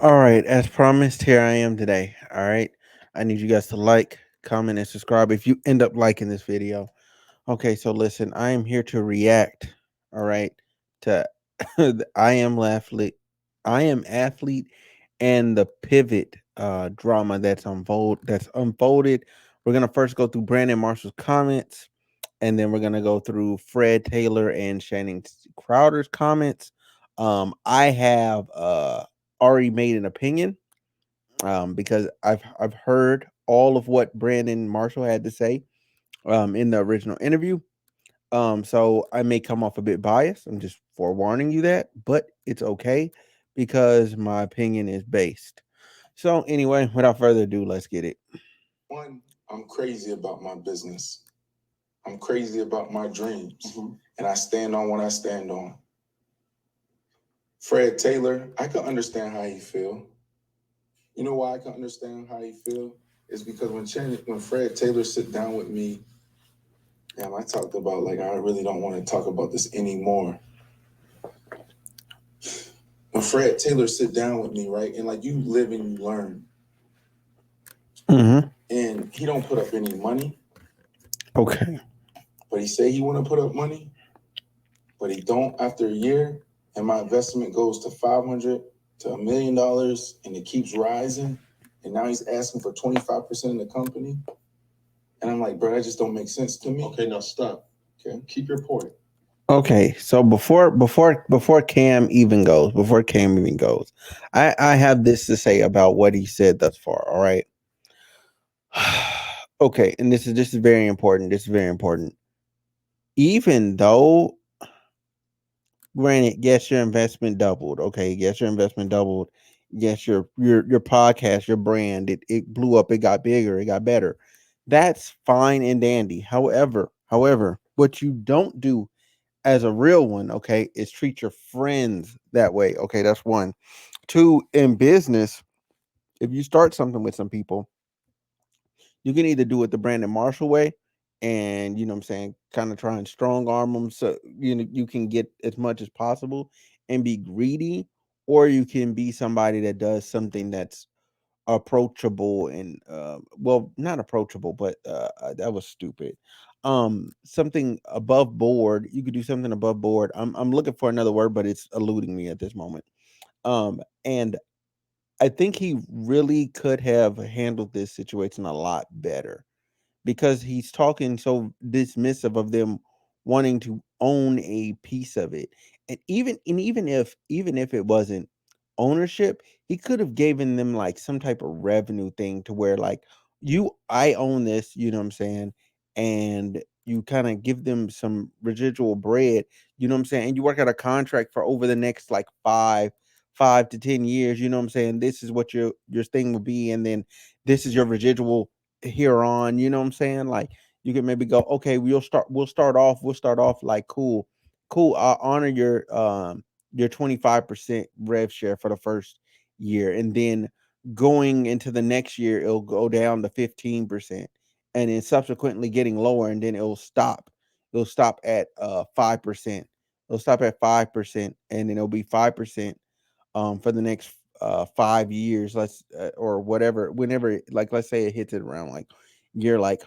All right, as promised, here I am today. All right, I need you guys to like, comment, and subscribe if you end up liking this video. Okay, so listen, I am here to react. All right, to I am athlete, I am athlete, and the pivot drama that's unfolded. We're gonna first go through Brandon Marshall's comments, and then we're gonna go through Fred Taylor and Shannon Crowder's comments. I have already made an opinion because I've heard all of what Brandon Marshall had to say in the original interview. So I may come off a bit biased. I'm just forewarning you that, but it's okay because my opinion is based. So anyway, without further ado, let's get it. One, I'm crazy about my business. I'm crazy about my dreams. And I stand on what I stand on. Fred Taylor, I can understand how he feel. You know why I can understand how he feel? Is because when Fred Taylor sit down with me, damn, I talked about like I really don't want to talk about this anymore. When Fred Taylor sit down with me, right, and like you live and you learn, Mm-hmm. and he don't put up any money, Okay. but he say he want to put up money, but he don't after a year, and my investment goes to 500 to $1 million, and it keeps rising, and now he's asking for 25% of the company, and I'm like, bro, that just don't make sense to me. Okay, now stop. Okay, Keep your point. Okay, so before Cam even goes, I have this to say about what he said thus far. All right. Okay, and this is very important. This is very important. Even though, granted, yes, your investment doubled. Okay, yes, your investment doubled. Yes, your podcast, your brand, it blew up. It got bigger. It got better. That's fine and dandy. However, what you don't do as a real one, okay, is treat your friends that way. Okay, that's one. Two, in business, if you start something with some people, you can either do it the Brandon Marshall way, and you know what I'm saying, kind of try and strong arm them so you can get as much as possible and be greedy, or you can be somebody that does something that's approachable and well, not approachable, but that was stupid. Something above board. You could do something above board. I'm looking for another word, but it's eluding me at this moment. And I think he really could have handled this situation a lot better because he's talking so dismissive of them wanting to own a piece of it. And even if it wasn't ownership, he could have given them like some type of revenue thing to where like I own this, you know what I'm saying? And you kind of give them some residual bread, you know what I'm saying? And you work out a contract for over the next like 5 to 10 years, you know what I'm saying? This is what your thing will be, and then this is your residual here on, you know what I'm saying? Like you can maybe go, okay, we'll start off like cool. I'll honor your 25% rev share for the first year, and then going into the next year it'll go down to 15%, and then subsequently getting lower, and then it'll stop at 5%. It'll stop at 5%, and then it'll be 5% for the next 5 years, or whatever, whenever, like let's say it hits it around like year, like,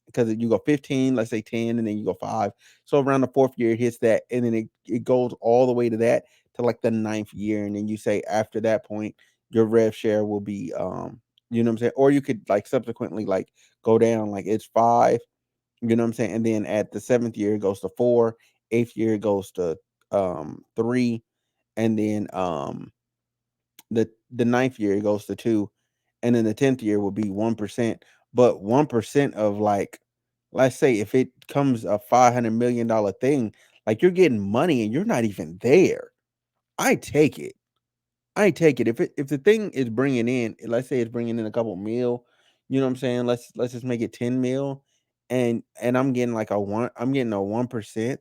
because you go 15, let's say 10, and then you go 5. So around the fourth year, it hits that, and then it goes all the way to that, to like the ninth year. And then you say after that point, your rev share will be, you know what I'm saying? Or you could like subsequently like go down, like it's 5, you know what I'm saying? And then at the seventh year, it goes to 4, eighth year, it goes to 3, and then the ninth year, it goes to 2, and then the 10th year will be 1%. But 1% of like, let's say if it comes a $500 million thing, like you're getting money and you're not even there. I take it. I take it. If the thing is bringing in, let's say it's bringing in a couple mil, you know what I'm saying? Let's just make it 10 mil, and I'm getting a 1%,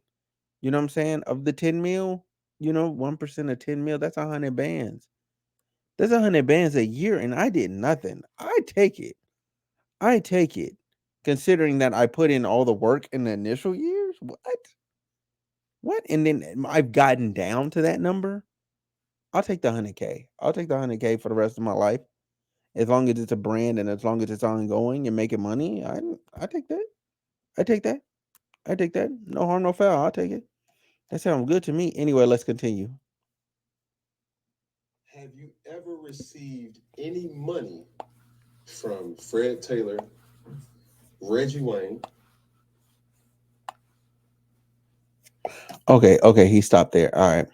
you know what I'm saying, of the 10 mil, 1% of 10 mil, that's 100 bands. That's 100 bands a year, and I did nothing. I take it. I take it. Considering that I put in all the work in the initial years, what? What? And then I've gotten down to that number. I'll take the 100K. I'll take the 100K for the rest of my life. As long as it's a brand and as long as it's ongoing and making money, I take that. I take that. I take that. No harm, no foul. I'll take it. That sounds good to me. Anyway, let's continue. Have you ever received any money from Fred Taylor, Reggie Wayne? Okay, okay, he stopped there. All right.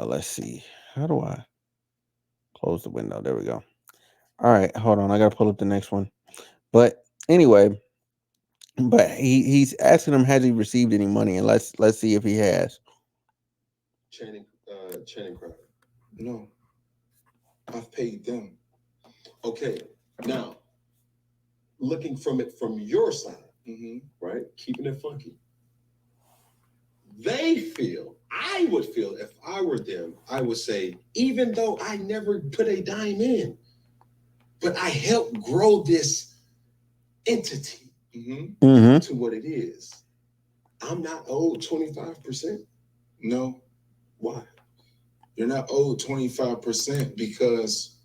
Let's see. How do I close the window? There we go. All right, hold on. I gotta pull up the next one. But anyway, but he's asking him has he received any money, and let's see if he has. Channing Crowder. No, I've paid them. Okay, now looking from it from your side, Mm-hmm. right? Keeping it funky. They feel, I would feel if I were them, I would say, even though I never put a dime in, but I helped grow this entity Mm-hmm. to what it is. I'm not owed 25%. No, Why? you're not owed 25% because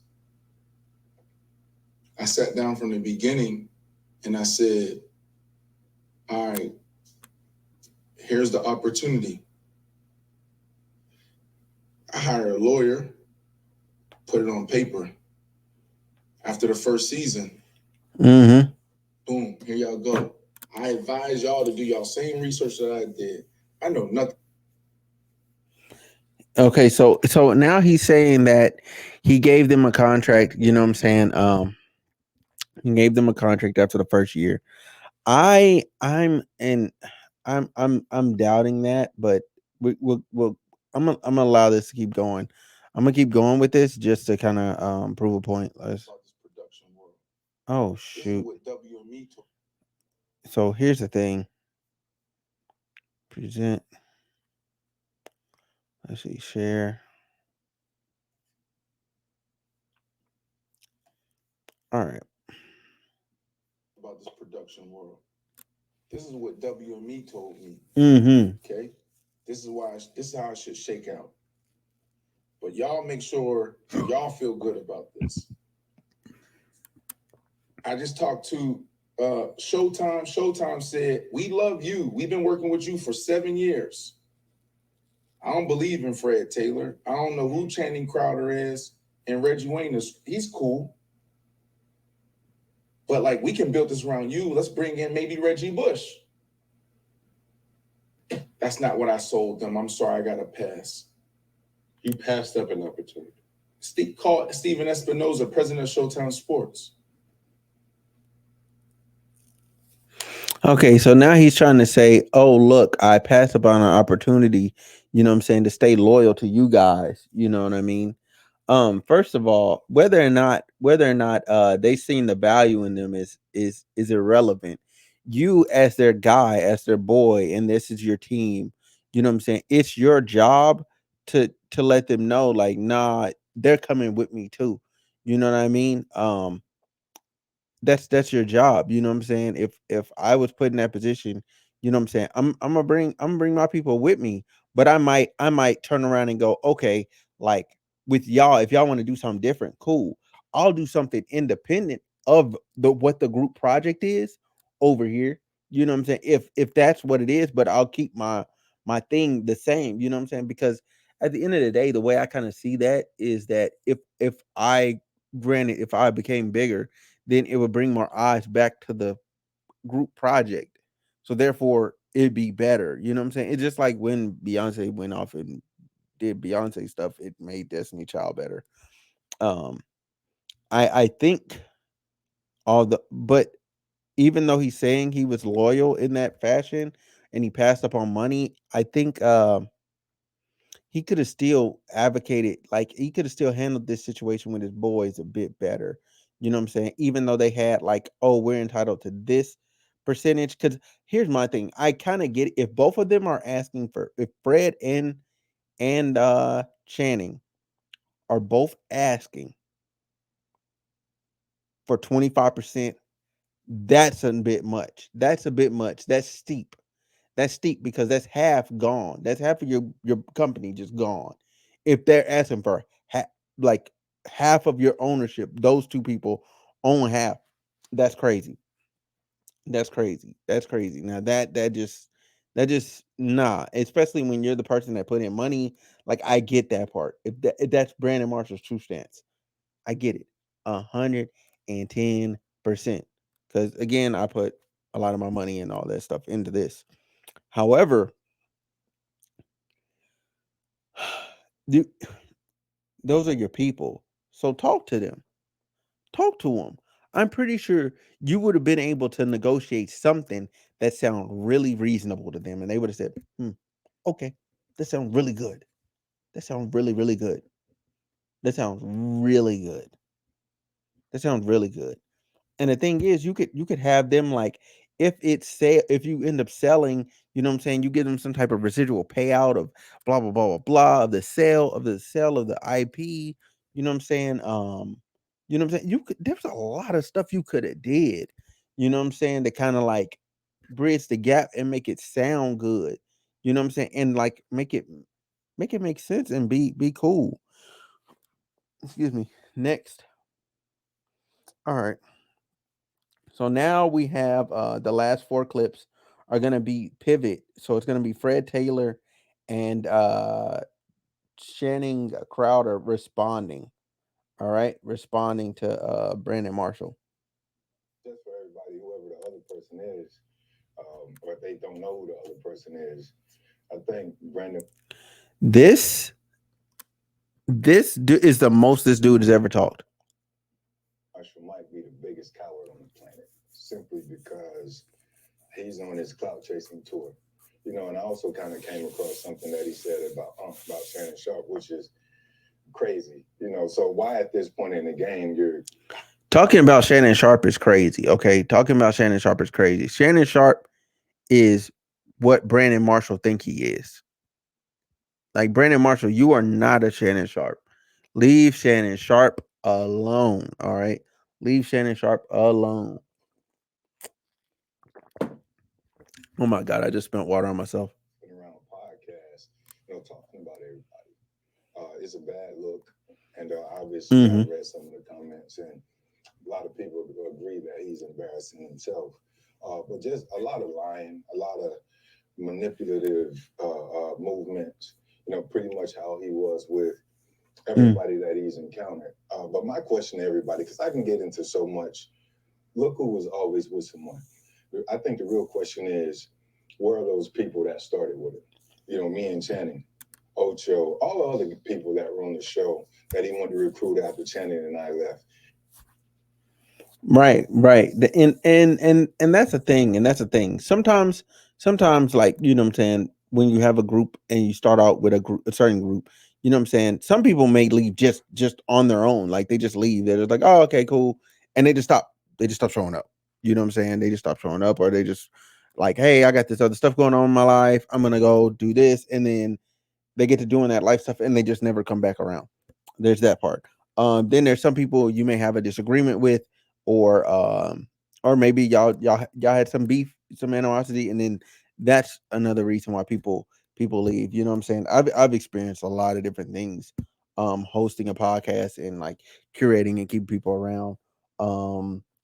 I sat down from the beginning and I said, all right, here's the opportunity. I hired a lawyer, put it on paper. After the first season, Mm-hmm. boom, here y'all go. I advise y'all to do y'all same research that I did. I know nothing. Okay, so now he's saying that he gave them a contract. You know what I'm saying? He gave them a contract after the first year. I'm and I'm doubting that, but we'll I'm gonna allow this to keep going. I'm gonna keep going with this just to kind of prove a point. Let's. About this production world. Oh This is shoot. what W and me told. So here's the thing. Present. Let's see. Share. All right. About this production world. This is what W and me told me. Mm-hmm. Okay, this is how it should shake out. But y'all make sure y'all feel good about this. I just talked to Showtime. Showtime said, we love you. We've been working with you for 7 years. I don't believe in Fred Taylor. I don't know who Channing Crowder is. And Reggie Wayne he's cool. But like we can build this around you. Let's bring in maybe Reggie Bush. That's not what I sold them. I'm sorry, I got to pass. You passed up an opportunity. Steve called Steven Espinoza, president of Showtime Sports. Okay, so now he's trying to say, "Oh, look, I passed up on an opportunity, you know what I'm saying, to stay loyal to you guys." You know what I mean? First of all, whether or not they seen the value in them is irrelevant. You as their guy, as their boy, and this is your team, you know what I'm saying? It's your job to let them know like, "Nah, they're coming with me too." You know what I mean? That's your job, you know what I'm saying? If I was put in that position, you know what I'm saying? I'm gonna bring my people with me, but I might turn around and go, okay, like with y'all, if y'all want to do something different, cool. I'll do something independent of the what the group project is over here. You know what I'm saying? If that's what it is, but I'll keep my thing the same, you know what I'm saying? Because at the end of the day, the way I kind of see that is that if I granted if I became bigger, then it would bring more eyes back to the group project. So therefore, it'd be better. You know what I'm saying? It's just like when Beyonce went off and did Beyonce stuff, it made Destiny Child better. Um, I think all the but even though he's saying he was loyal in that fashion and he passed up on money, I think he could have still advocated, like he could have still handled this situation with his boys a bit better. You know what I'm saying? Even though they had like, oh, we're entitled to this percentage. Because here's my thing, I kind of get it. If both of them are asking for, if Fred and Channing are both asking for 25%, that's a bit much. That's a bit much. That's steep. That's steep because that's half gone. That's half of your company just gone. If they're asking for like half of your ownership, those two people own half. That's crazy. That's crazy. That's crazy. Now that just nah. Especially when you're the person that put in money. Like I get that part. If that's Brandon Marshall's true stance, I get it. 110%. Because again, I put a lot of my money and all that stuff into this. However, you, those are your people. So talk to them. Talk to them. I'm pretty sure you would have been able to negotiate something that sound really reasonable to them, and they would have said, "Okay, that sounds really good. That sounds really, really good. That sounds really good. That sounds really good." And the thing is, you could have them like if you end up selling, you know what I'm saying, you give them some type of residual payout of blah blah blah blah blah of the sale of the IP, you know what I'm saying? You know what I'm saying? There's a lot of stuff you could have did, you know what I'm saying, to kind of like bridge the gap and make it sound good. You know what I'm saying? And like make it make sense and be cool. Excuse me. Next. All right. So now we have the last four clips are gonna be pivot. So it's gonna be Fred Taylor and Channing Crowder responding. All right, responding to Brandon Marshall. Just for everybody, whoever the other person is, or if they don't know who the other person is, I think Brandon This is the most this dude has ever talked. Marshall might be the biggest coward on the planet, simply because he's on his clout chasing tour. You know, and I also kind of came across something that he said about Shannon Sharp, which is crazy. You know, so why at this point in the game you're Talking about Shannon Sharp is crazy. Okay, talking about Shannon Sharp is crazy. Shannon Sharp is what Brandon Marshall think he is. Like Brandon Marshall, you are not a Shannon Sharp. Leave Shannon Sharp alone. All right. Leave Shannon Sharp alone. Oh my God, I just spent water on myself. been around podcasts, you know, talking about everybody. It's a bad look, and obviously I Hmm. read some of the comments, and a lot of people agree that he's embarrassing himself. But just a lot of lying, a lot of manipulative movements. You know, pretty much how he was with Mm. everybody that he's encountered. But my question to everybody, because I can get into so much, look who was always with someone. I think the real question is, where are those people that started with it? You know, me and Channing, Ocho, all the other people that were on the show that he wanted to recruit after Channing and I left. Right, right. And that's the thing, and that's the thing. Sometimes, like you know what I'm saying, when you have a group and you start out with a certain group, you know what I'm saying. Some people may leave just on their own, like they just leave. They're just like, oh, okay, cool, and they just stop. They just stop showing up. You know what I'm saying? They just stop showing up, or they just like, hey, I got this other stuff going on in my life. I'm gonna go do this, and then they get to doing that life stuff and they just never come back around. There's that part. Then there's some people you may have a disagreement with, or or maybe y'all had some beef, some animosity, and then that's another reason why people leave. You know what I'm saying? I've experienced a lot of different things, hosting a podcast and like curating and keeping people around.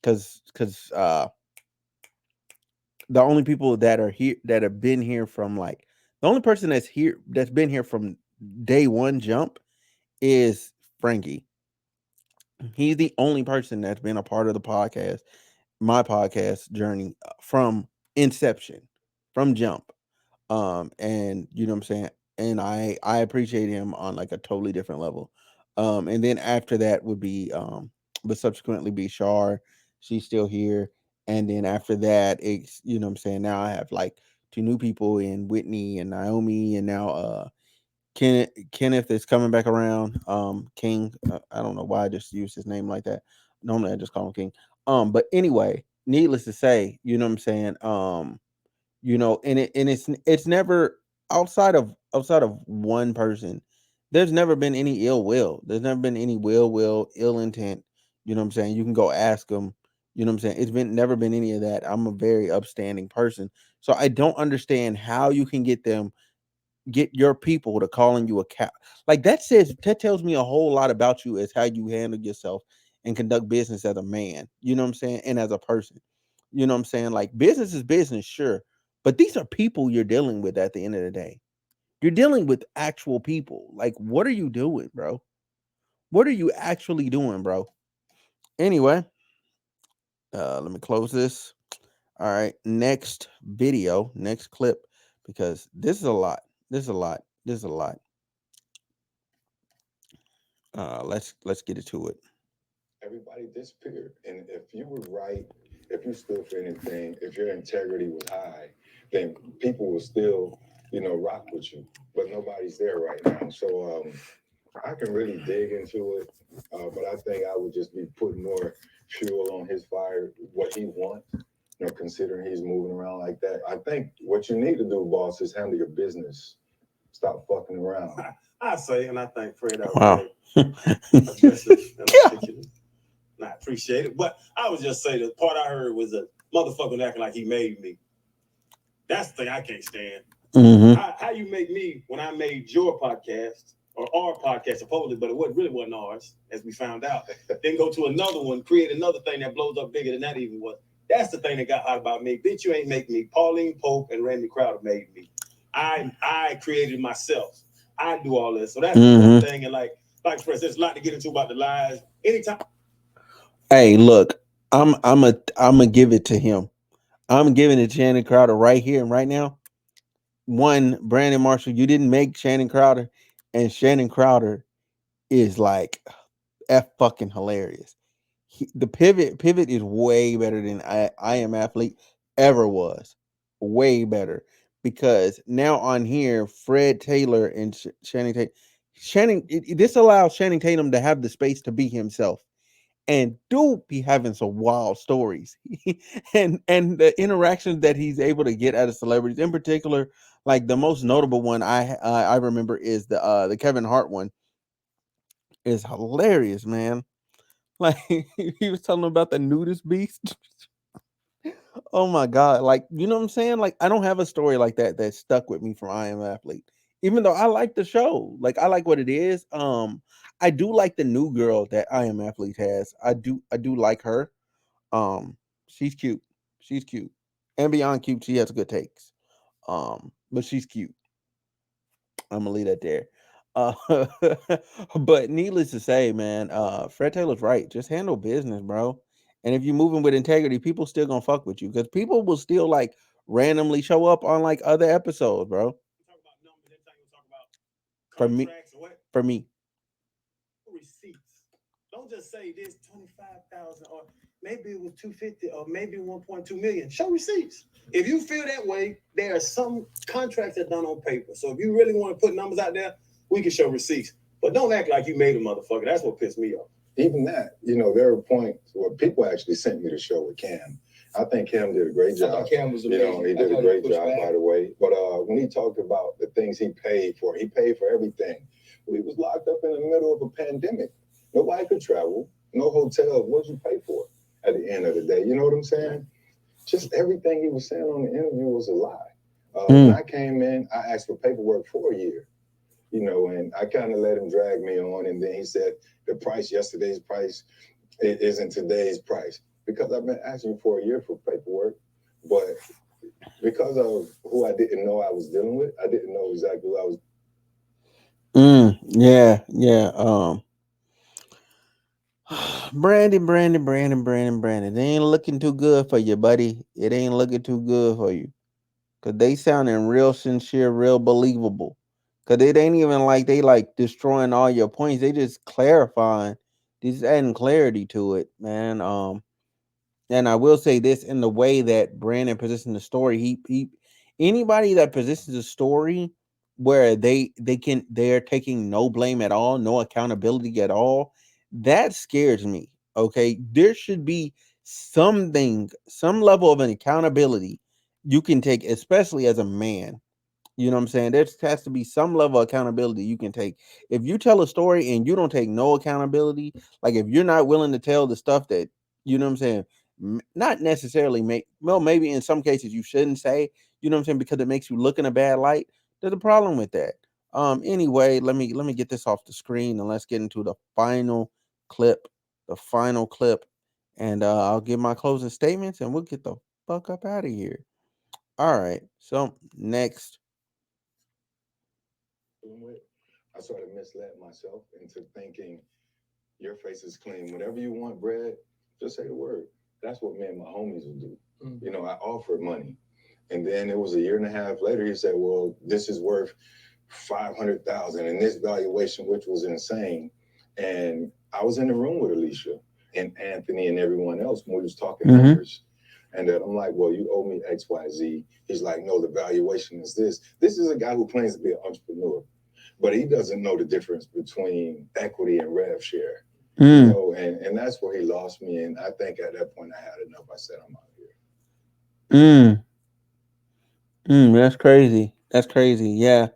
Because the only people that are here that have been here from like the only person that's been here from day one jump is Frankie. He's the only person that's been a part of the podcast, my podcast journey from inception, from jump. And you know what I'm saying? And I appreciate him on like a totally different level. And then after that would be but subsequently be Shar. She's still here. And then after that, it's you know what I'm saying, now I have like two new people in Whitney and Naomi, and now Kenneth is coming back around. King. I don't know why I just use his name like that. Normally I just call him King. But anyway, needless to say, you know what I'm saying. And it's never outside of one person. There's never been any ill will. There's never been any ill intent. You know what I'm saying. You can go ask them. You know what I'm saying. It's been never been any of that. I'm a very upstanding person, so I don't understand how you can get them get your people to calling you a cow. Like that tells me a whole lot about you as how you handle yourself and conduct business as a man. You know what I'm saying? And as a person. You know what I'm saying? Like business is business, sure. But these are people you're dealing with at the end of the day. You're dealing with actual people. Like, what are you doing, bro? What are you actually doing, bro? Anyway, let me close this. All right, next video, next clip, because this is a lot. This is a lot. This is a lot. Let's get into it. Everybody disappeared. And if you were right, if you stood for anything, if your integrity was high, then people will still, rock with you. But nobody's there right now. So I can really dig into it. But I think I would just be putting more fuel on his fire, what he wants, considering he's moving around like that. I think what you need to do, boss, is handle your business. Stop fucking around. I say, and I thank Fred out Wow. very aggressive and articulate. And I appreciate it. But I would just say the part I heard was a motherfucker acting like he made me. That's the thing I can't stand. Mm-hmm. How you make me when I made your podcast or our podcast supposedly, but it really wasn't ours, as we found out. Then go to another one, create another thing that blows up bigger than that even was. That's the thing that got hot about me. Bitch, you ain't make me. Pauline Pope and Randy Crowder made me. I created myself. I do all this. So that's the thing. And like for instance, there's a lot to get into about the lies. Anytime. Hey, look, I'm a give it to him. I'm giving it to Shannon Crowder right here and right now. One, Brandon Marshall, you didn't make Shannon Crowder, and Shannon Crowder is like f fucking hilarious. The pivot is way better than I am athlete ever was. Way better because now on here, Fred Taylor and Channing Tatum, this allows Channing Tatum to have the space to be himself and do be having some wild stories and the interactions that he's able to get out of celebrities in particular, like the most notable one I remember is the Kevin Hart one, is hilarious, man. Like he was telling about the nudist beast. Oh my god, like you know what I'm saying? Like I don't have a story like that stuck with me from I Am Athlete. Even though I like the show, like I like what it is. I do like the new girl that I Am Athlete has. I do like her. Um, she's cute. She's cute. And beyond cute, she has good takes. But she's cute. I'm gonna leave that there. Uh, but needless to say, man, Fred Taylor's right. Just handle business, bro. And if you're moving with integrity, people still gonna fuck with you because people will still like randomly show up on like other episodes, bro. Talk about numbers. Every time you talk about For me, contracts or what? for me. Receipts. Don't just say this 25,000 or maybe it was 250 or maybe 1.2 million. Show receipts. If you feel that way, there are some contracts that are done on paper. So if you really want to put numbers out there, we can show receipts. But don't act like you made a motherfucker. That's what pissed me off. Even that, there are points where people actually sent me the show with Cam. I think Cam did a great job. I thought Cam was amazing. He did a great job, by the way. But when he talked about the things he paid for everything. Well, he was locked up in the middle of a pandemic. Nobody could travel, no hotel. What'd you pay for at the end of the day? You know what I'm saying? Just everything he was saying on the interview was a lie. When I came in, I asked for paperwork for a year, and I kind of let him drag me on. And then he said, the price, yesterday's price, it isn't today's price. Because I've been asking for a year for paperwork, but because of who I didn't know I was dealing with, I didn't know exactly who I was. Yeah, yeah. Brandon. It ain't looking too good for you, buddy. It ain't looking too good for you. Cause they sounding real sincere, real believable. Cause it ain't even like they like destroying all your points. They just clarifying, just adding clarity to it, man. And I will say this in the way that Brandon positioned the story, he anybody that positions a story where they're taking no blame at all, no accountability at all, that scares me. Okay. There should be something, some level of an accountability you can take, especially as a man. You know what I'm saying? There has to be some level of accountability you can take. If you tell a story and you don't take no accountability, like if you're not willing to tell the stuff that, you know what I'm saying, not necessarily make, well, maybe in some cases you shouldn't say, you know what I'm saying, because it makes you look in a bad light. There's a problem with that. Anyway, let me get this off the screen and let's get into the final clip. The final clip. And I'll give my closing statements and we'll get the fuck up out of here. All right. So next. I sort of misled myself into thinking your face is clean. Whenever you want bread, just say the word. That's what me and my homies would do. You know, I offered money. And then it was a year and a half later, he said, well, this is worth 500,000 and this valuation, which was insane. And I was in the room with Alicia and Anthony and everyone else when we was talking numbers. And then I'm like, well, you owe me X, Y, Z. He's like, no, the valuation is this. This is a guy who claims to be an entrepreneur, but he doesn't know the difference between equity and rev share. You know, and that's where he lost me. And I think at that point I had enough. I said, I'm out of here. That's crazy. That's crazy. Yeah.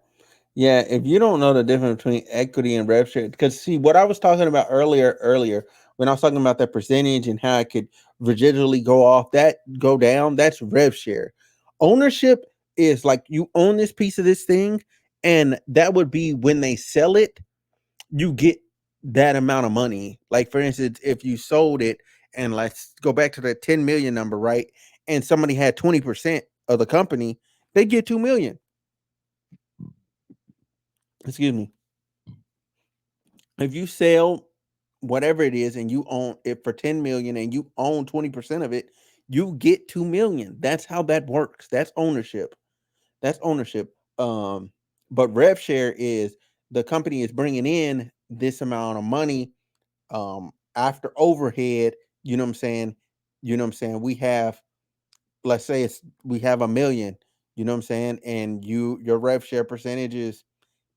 Yeah, if you don't know the difference between equity and rev share, because see what I was talking about earlier when I was talking about that percentage and how it could residually go off, that go down, that's rev share. Ownership is like you own this piece of this thing, and that would be when they sell it, you get that amount of money. Like for instance, if you sold it, and let's go back to that 10 million number, right? And somebody had 20% of the company, they get 2 million. Excuse me. If you sell whatever it is and you own it for 10 million and you own 20% of it, you get 2 million. That's how that works. That's ownership. That's ownership. But rev share is the company is bringing in this amount of money after overhead, you know what I'm saying? You know what I'm saying? We have, let's say we have a million, you know what I'm saying? And your rev share percentage is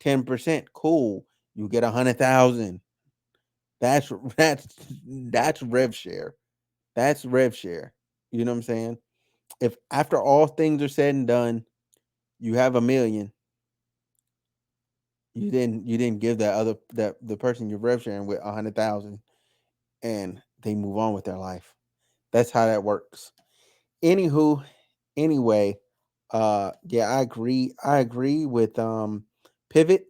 10%. Cool. You get 100,000. That's that's that's rev share. That's rev share. You know what I'm saying? If after all things are said and done, you have a million, you didn't give that other that the person you're rev sharing with 100,000, and they move on with their life. That's how that works. Anywho, anyway, yeah, I agree. I agree with Pivot.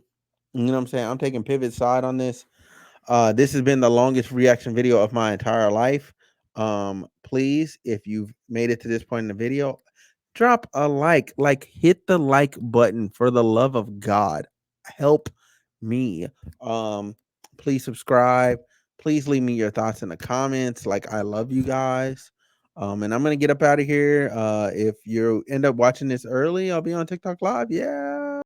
You know what I'm saying? I'm taking Pivot side on this. This has been the longest reaction video of my entire life. Please, if you've made it to this point in the video, drop a like. Like, hit the like button for the love of God. Help me. Um, please subscribe. Please leave me your thoughts in the comments. Like, I love you guys. And I'm gonna get up out of here. If you end up watching this early, I'll be on TikTok live. Yeah.